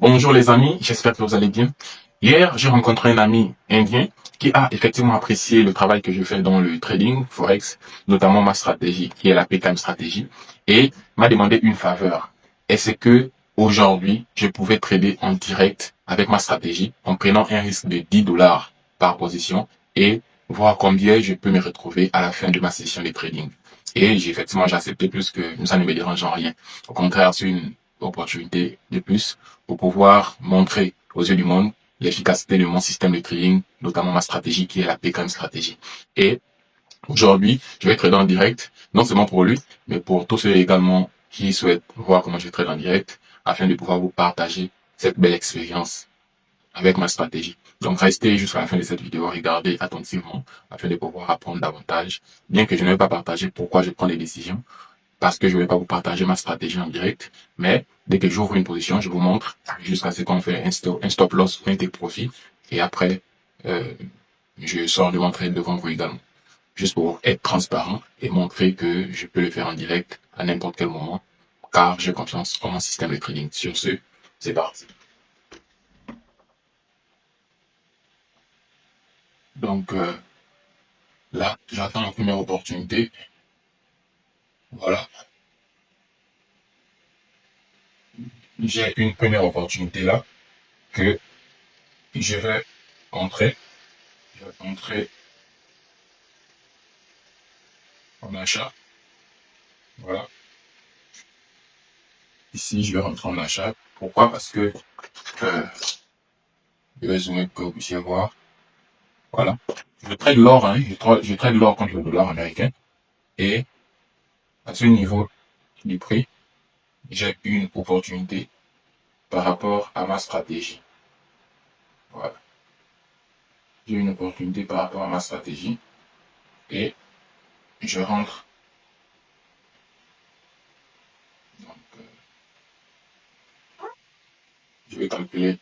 Bonjour les amis, j'espère que vous allez bien. Hier, j'ai rencontré un ami indien qui a effectivement apprécié le travail que je fais dans le trading Forex, notamment ma stratégie, qui est la PKM stratégie, et m'a demandé une faveur. Est-ce que aujourd'hui, je pouvais trader en direct avec ma stratégie en prenant un risque de 10 dollars par position et voir combien je peux me retrouver à la fin de ma session de trading. Et j'ai accepté plus que ça ne me dérange en rien. Au contraire, c'est une opportunité de plus pour pouvoir montrer aux yeux du monde l'efficacité de mon système de trading, notamment ma stratégie qui est la PKM stratégie. Et aujourd'hui, je vais trader en direct, non seulement pour lui, mais pour tous ceux également qui souhaitent voir comment je trade en direct, afin de pouvoir vous partager cette belle expérience avec ma stratégie. Donc restez jusqu'à la fin de cette vidéo, regardez attentivement afin de pouvoir apprendre davantage, bien que je ne vais pas partager pourquoi je prends des décisions, parce que je ne vais pas vous partager ma stratégie en direct, mais dès que j'ouvre une position, je vous montre jusqu'à ce qu'on fait un stop loss ou un take profit, et après, je sors de mon trade devant vous également, juste pour être transparent et montrer que je peux le faire en direct à n'importe quel moment, car j'ai confiance en mon système de trading. Sur ce, c'est parti. Donc là, j'attends la première opportunité. Voilà, j'ai une première opportunité là que je vais entrer. Je vais entrer en achat. Voilà. Ici, je vais rentrer en achat. Pourquoi? Parce que je vais zoomer pour que vous puissiez voir. Voilà. Je trade l'or, hein. Je trade l'or contre le dollar américain. Et à ce niveau du prix, j'ai une opportunité par rapport à ma stratégie. Voilà. J'ai une opportunité par rapport à ma stratégie. Et je rentre. Donc, je vais calculer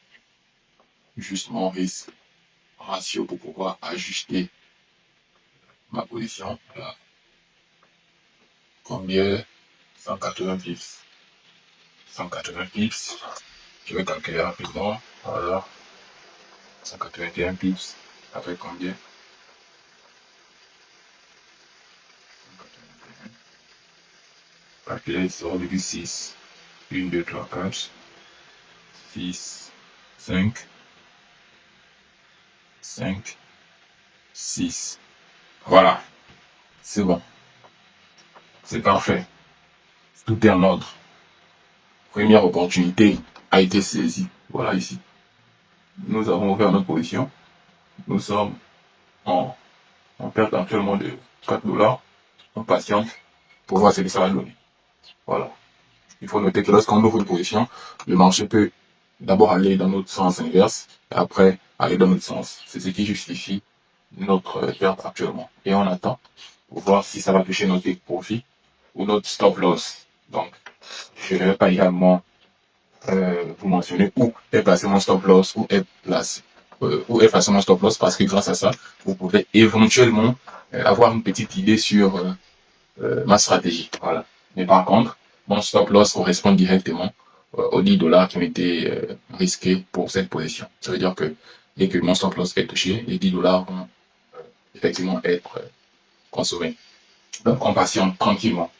juste mon risque ratio pour pouvoir ajuster ma position. Voilà. Combien? 180 pips. 180 pips. Je vais calculer rapidement. Voilà. 181 pips. Ça fait combien? 181. Calculer 0,6. 1, 2, 3, 4. 6. 5. 5. 6. Voilà. C'est bon. C'est parfait. Tout est en ordre. Première opportunité a été saisie. Voilà ici. Nous avons ouvert notre position. Nous sommes en perte actuellement de 4 dollars. On patiente pour voir ce que ça va donner. Voilà. Il faut noter que lorsqu'on ouvre une position, le marché peut d'abord aller dans notre sens inverse et après aller dans notre sens. C'est ce qui justifie notre perte actuellement. Et on attend pour voir si ça va toucher notre take profit ou notre stop loss. Donc, je ne vais pas également vous mentionner où est placé mon stop loss, où est placé mon stop loss, parce que grâce à ça, vous pouvez éventuellement avoir une petite idée sur ma stratégie. Voilà. Mais par contre, mon stop loss correspond directement aux 10 dollars qui m'étaient risqués pour cette position. Ça veut dire que dès que mon stop loss est touché, les 10 dollars vont effectivement être consommés. Donc on patiente tranquillement.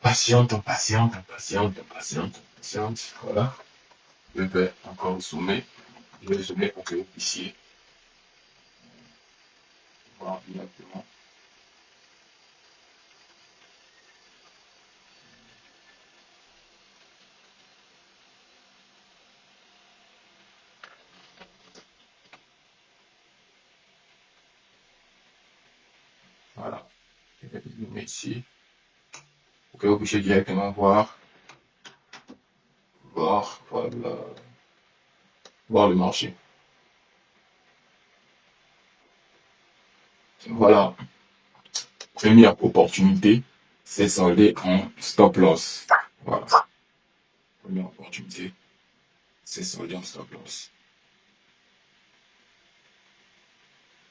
Patiente, on patiente, on patiente, on patiente, on patiente. Voilà. Je vais encore zoomer. Je vais zoomer pour que vous puissiez voir directement. Voilà. Je vais zoomer ici pour que vous puissiez directement voir, voilà, voir le marché. Voilà. Première opportunité, c'est soldé en stop loss. Voilà. Première opportunité, c'est soldé en stop loss.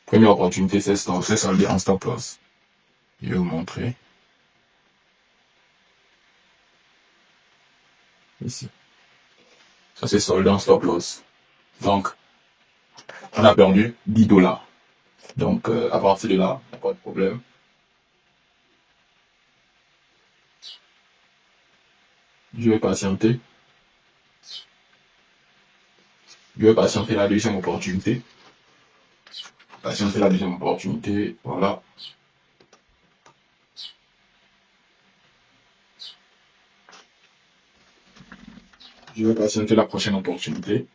Première opportunité, c'est soldé en stop loss. Je vais vous montrer. Ici. Ça, c'est soldé en stop loss. Donc, on a perdu 10 dollars. Donc, à partir de là, pas de problème. Je vais patienter. Je vais patienter la deuxième opportunité. Patienter la deuxième opportunité. Voilà. Je vais patienter la prochaine opportunité.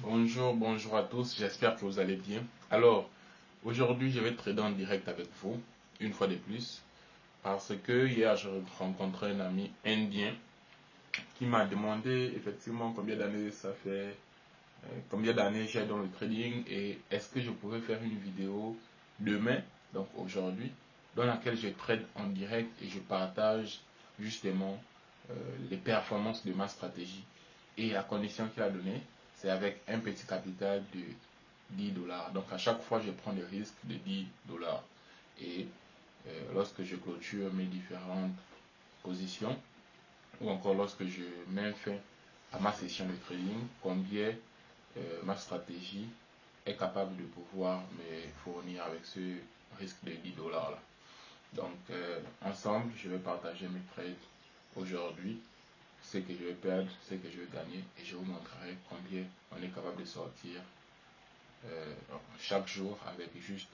Bonjour à tous, j'espère que vous allez bien. Alors, aujourd'hui, je vais trader en direct avec vous, une fois de plus, parce que hier, je rencontrais un ami indien qui m'a demandé effectivement combien d'années ça fait, combien d'années j'ai dans le trading et est-ce que je pouvais faire une vidéo demain, donc aujourd'hui, dans laquelle je trade en direct et je partage justement les performances de ma stratégie. Et la condition qu'il a donnée, c'est avec un petit capital de 10 dollars. Donc à chaque fois, je prends des risques de 10 dollars. Et lorsque je clôture mes différentes positions, ou encore lorsque je mets fin à ma session de trading, combien ma stratégie est capable de pouvoir me fournir avec ce risque de 10 dollars là. Donc ensemble, je vais partager mes trades aujourd'hui, ce que je vais perdre, ce que je vais gagner, et je vous montrerai combien on est capable de sortir chaque jour avec juste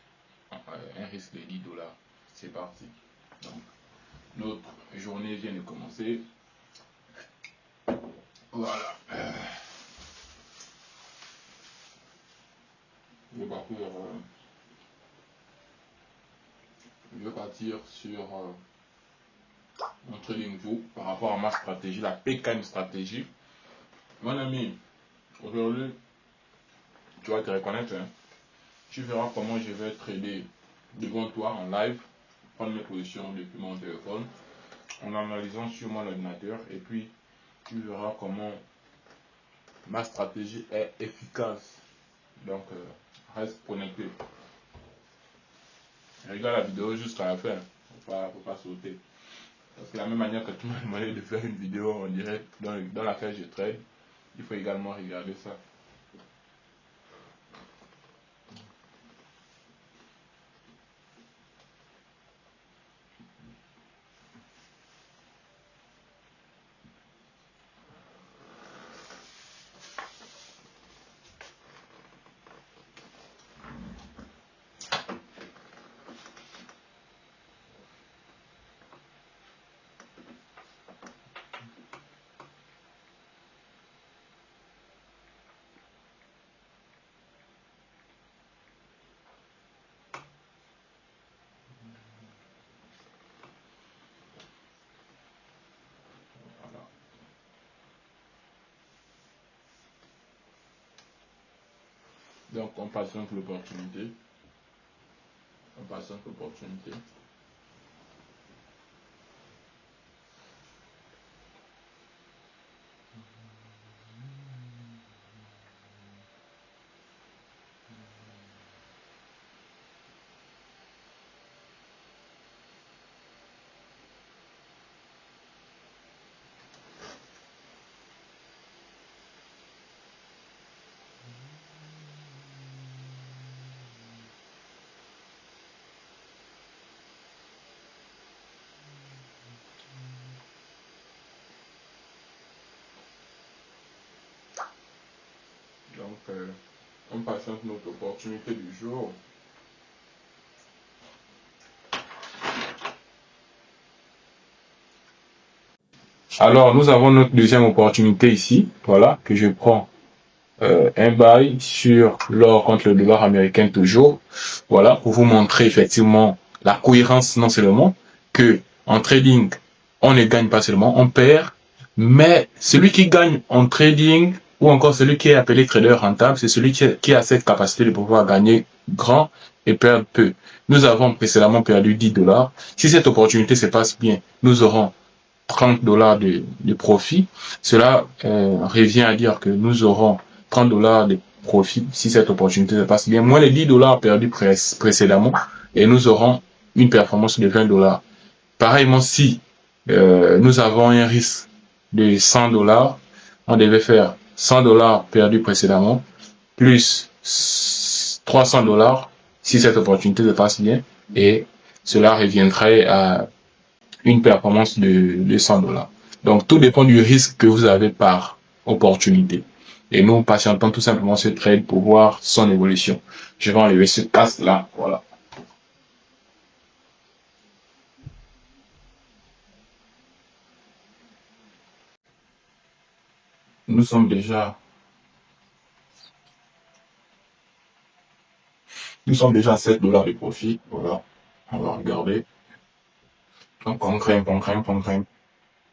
un risque de 10 dollars. C'est parti. Donc, notre journée vient de commencer. Voilà. Je vais partir sur mon trading view par rapport à ma stratégie, la PKM stratégie. Mon ami, aujourd'hui, tu vas te reconnaître. Hein? Tu verras comment je vais trader devant toi en live, prendre mes positions depuis mon téléphone, en analysant sur mon ordinateur, et puis tu verras comment ma stratégie est efficace. Donc, reste connecté. Regarde la vidéo jusqu'à la fin. Faut pas sauter. Parce que de la même manière que tu m'as demandé de faire une vidéo en direct dans laquelle je trade, il faut également regarder ça. Voilà. Donc, on patiente l'opportunité. On patiente l'opportunité. Donc, on patiente notre opportunité du jour. Alors, nous avons notre deuxième opportunité ici, voilà, que je prends un buy sur l'or contre le dollar américain toujours, voilà, pour vous montrer effectivement la cohérence, non seulement que en trading, on ne gagne pas seulement, on perd, mais celui qui gagne en trading, ou encore celui qui est appelé trader rentable, c'est celui qui a cette capacité de pouvoir gagner grand et perdre peu. Nous avons précédemment perdu 10 dollars. Si cette opportunité se passe bien, nous aurons 30 dollars de profit. Cela revient à dire que nous aurons 30 dollars de profit si cette opportunité se passe bien, moins les 10 dollars perdus précédemment, et nous aurons une performance de 20 $. Pareillement, si nous avons un risque de 100 $, on devait faire 100 $ perdus précédemment, plus 300 $ si cette opportunité se passe bien, et cela reviendrait à une performance de 100 $. Donc, tout dépend du risque que vous avez par opportunité. Et nous patientons tout simplement ce trade pour voir son évolution. Je vais enlever ce casque-là, voilà. Nous sommes déjà à 7 $ de profit, voilà. On va regarder. Donc, on grimpe.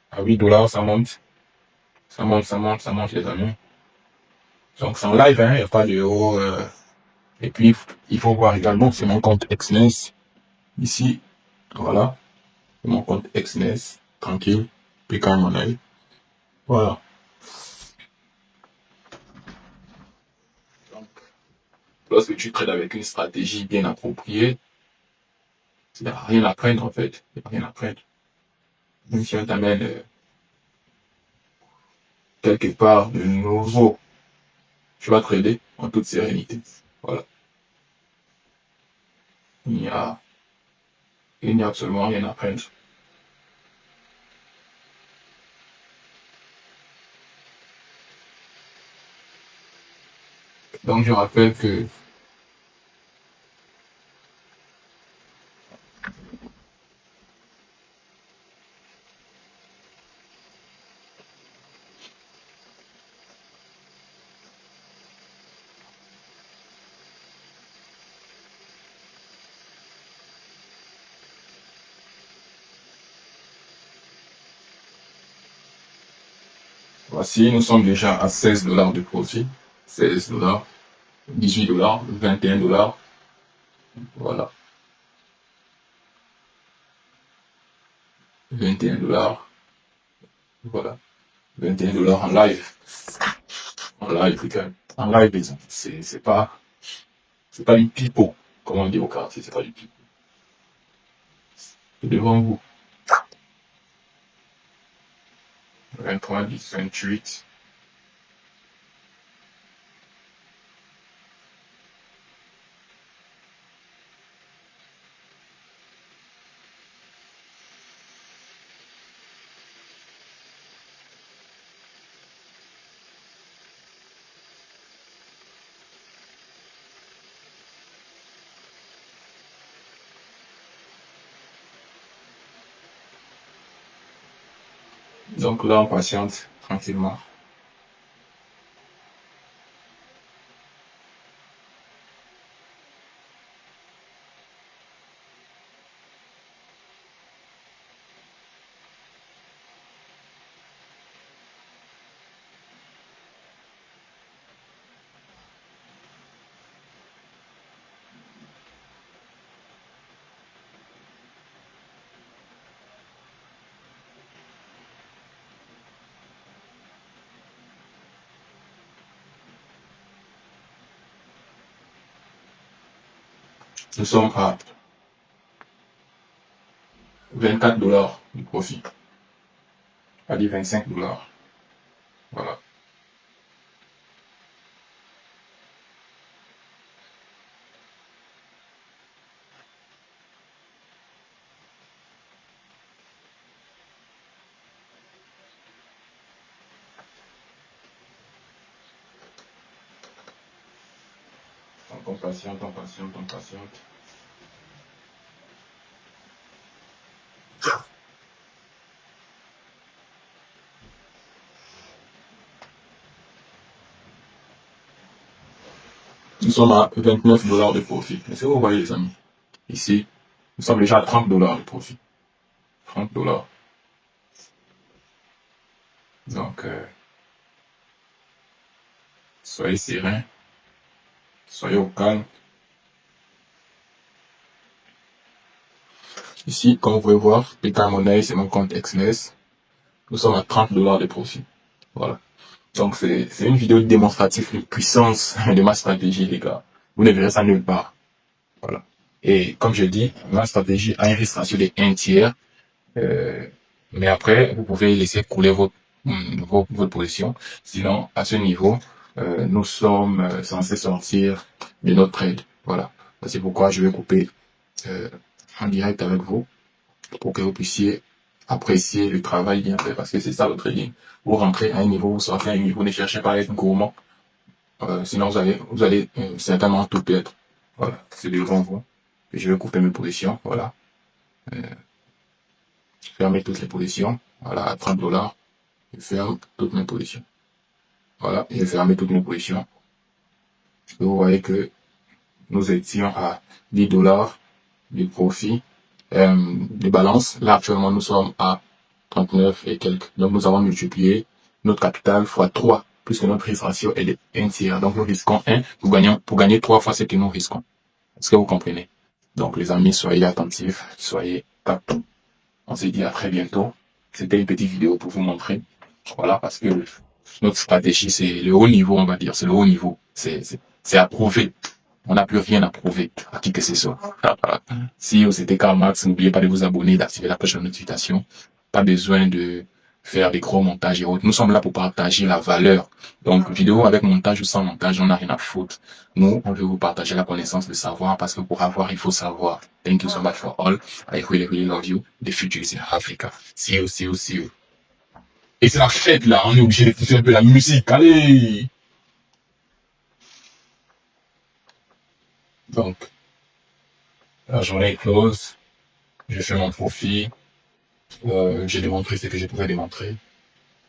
À 8 $, ça monte. Ça monte, les amis. Donc, c'est en live, hein, il n'y a pas de haut. Et puis, il faut voir également, c'est mon compte Exness. Ici, voilà. C'est mon compte Exness. Tranquille. Puis quand mon œil. Voilà. Donc, lorsque tu trades avec une stratégie bien appropriée, il n'y a rien à craindre, en fait. Il n'y a rien à craindre. Même si on t'amène quelque part de nouveau, tu vas trader en toute sérénité. Voilà. Il n'y a absolument rien à craindre. Donc, je rappelle que voici, nous sommes déjà à 16 $ de profit. 16 $, 18 $, 21 $. Voilà. 21 $. Voilà. 21 $ en live. En live, les gars. En live, les amis. C'est pas du pipeau, comme on dit au quartier. C'est pas du pipeau. C'est devant vous. 23, 10, 28. Donc là, on patiente tranquillement. Nous sommes à 24 $ de profit. Pas dit 25 $. Voilà. On patiente. Nous sommes à 29 $ de profit. Est-ce que vous voyez, les amis? Ici, nous sommes déjà à 30 $ de profit. 30 $. Donc, soyez serein, soyez au calme. Ici, comme vous pouvez voir, PK Monnaie, c'est mon compte Exness. Nous sommes à 30 $ de profit. Voilà. Donc, c'est une vidéo démonstrative de puissance de ma stratégie, les gars. Vous ne verrez ça nulle part. Voilà. Et comme je dis, ma stratégie a une risque ratio de 1 tiers. Mais après, vous pouvez laisser couler votre position. Sinon, à ce niveau, nous sommes censés sortir de notre trade. Voilà. C'est pourquoi je vais couper en direct avec vous pour que vous puissiez apprécier le travail bien fait, parce que c'est ça le trading. Vous rentrez à un niveau, vous sortez à un niveau, ne cherchez pas à être gourmand, sinon vous allez certainement tout perdre. Voilà, c'est devant vous. Et je vais couper mes positions, voilà. Fermer toutes les positions, voilà, à 30 $. Je ferme toutes mes positions. Voilà, j'ai fermé toutes mes positions. Et vous voyez que nous étions à 10 $ de profit de balance. Là, actuellement, nous sommes à 39 et quelques. Donc, nous avons multiplié notre capital fois 3, puisque notre risque ratio est de 1 tiers. Donc, nous risquons 1 pour gagner 3 fois ce que nous risquons. Est-ce que vous comprenez? Donc, les amis, soyez attentifs, soyez cap. On se dit à très bientôt. C'était une petite vidéo pour vous montrer. Voilà, parce que notre stratégie, c'est le haut niveau, on va dire. C'est le haut niveau. C'est à prouver. On n'a plus rien à prouver à qui que ce soit. Si c'était Karl Marx, n'oubliez pas de vous abonner, d'activer la cloche de notification. Pas besoin de faire des gros montages et autres. Nous sommes là pour partager la valeur. Donc, vidéo avec montage ou sans montage, on n'a rien à foutre. Nous, on veut vous partager la connaissance, le savoir, parce que pour avoir, il faut savoir. Thank you so much for all. I really, really love you. The future is in Africa. See you, see you, see you. Et c'est la fête, là. On est obligé d'écouter un peu la musique. Allez! Donc, la journée est close. J'ai fait mon profit. J'ai démontré ce que je pouvais démontrer.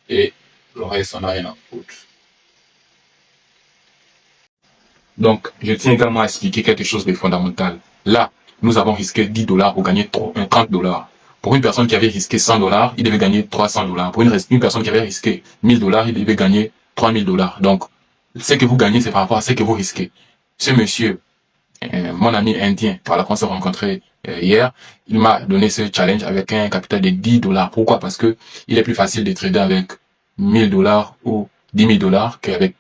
Et le reste, on n'a rien à foutre. Donc, je tiens également à expliquer quelque chose de fondamental. Là, nous avons risqué 10 $ pour gagner 30 $. Pour une personne qui avait risqué 100 $, il devait gagner 300 $. Pour une personne qui avait risqué 1000 $, il devait gagner 3000 $. Donc, ce que vous gagnez, c'est par rapport à ce que vous risquez. Ce monsieur, mon ami indien, voilà, qu'on s'est rencontré hier, il m'a donné ce challenge avec un capital de 10 $. Pourquoi? Parce que il est plus facile de trader avec 1000 $ ou 10 000 $ qu'avec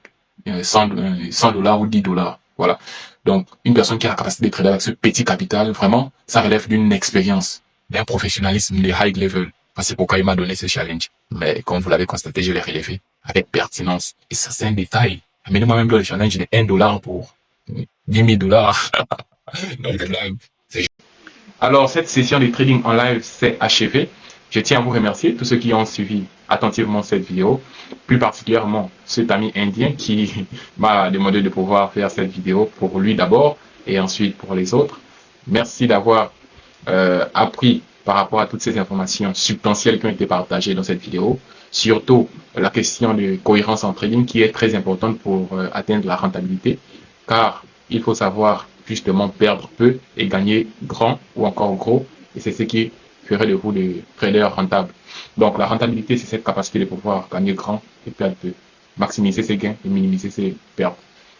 100 $ ou 10 $. Voilà. Donc, une personne qui a la capacité de trader avec ce petit capital, vraiment, ça relève d'une expérience, d'un professionnalisme de high level. C'est pourquoi il m'a donné ce challenge. Mais comme vous l'avez constaté, je l'ai relevé avec pertinence. Et ça, c'est un détail. Amenez-moi même le challenge de 1 $ pour 10 000 $. Donc, alors, cette session de trading en live s'est achevée. Je tiens à vous remercier, tous ceux qui ont suivi attentivement cette vidéo, plus particulièrement cet ami indien qui m'a demandé de pouvoir faire cette vidéo pour lui d'abord et ensuite pour les autres. Merci d'avoir appris par rapport à toutes ces informations substantielles qui ont été partagées dans cette vidéo. Surtout la question de cohérence en trading qui est très importante pour atteindre la rentabilité, car il faut savoir justement perdre peu et gagner grand ou encore gros, et c'est ce qui ferait de vous des traders rentables. Donc la rentabilité, c'est cette capacité de pouvoir gagner grand et perdre peu, maximiser ses gains et minimiser ses pertes.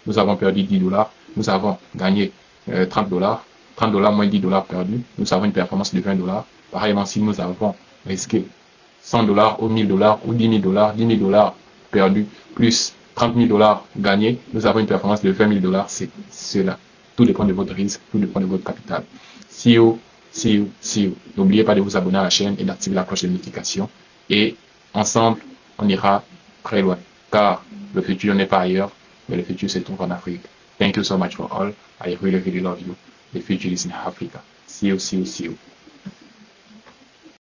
Nous avons perdu 10 $, nous avons gagné 30 $, 30 $ moins 10 $ perdus, nous avons une performance de 20 $. Pareillement, si nous avons risqué 100 $ ou 1000 $ ou 10 000 $, 10 000 $ perdus, plus 30 000 $ gagnés, nous avons une performance de 20 000 $. C'est cela. Tout dépend de votre risque, tout dépend de votre capital. See you, see you, see you. N'oubliez pas de vous abonner à la chaîne et d'activer la cloche de notification. Et ensemble, on ira très loin. Car le futur n'est pas ailleurs, mais le futur se trouve en Afrique. Thank you so much for all. I really, really love you. The future is in Africa. See you, see you, see you.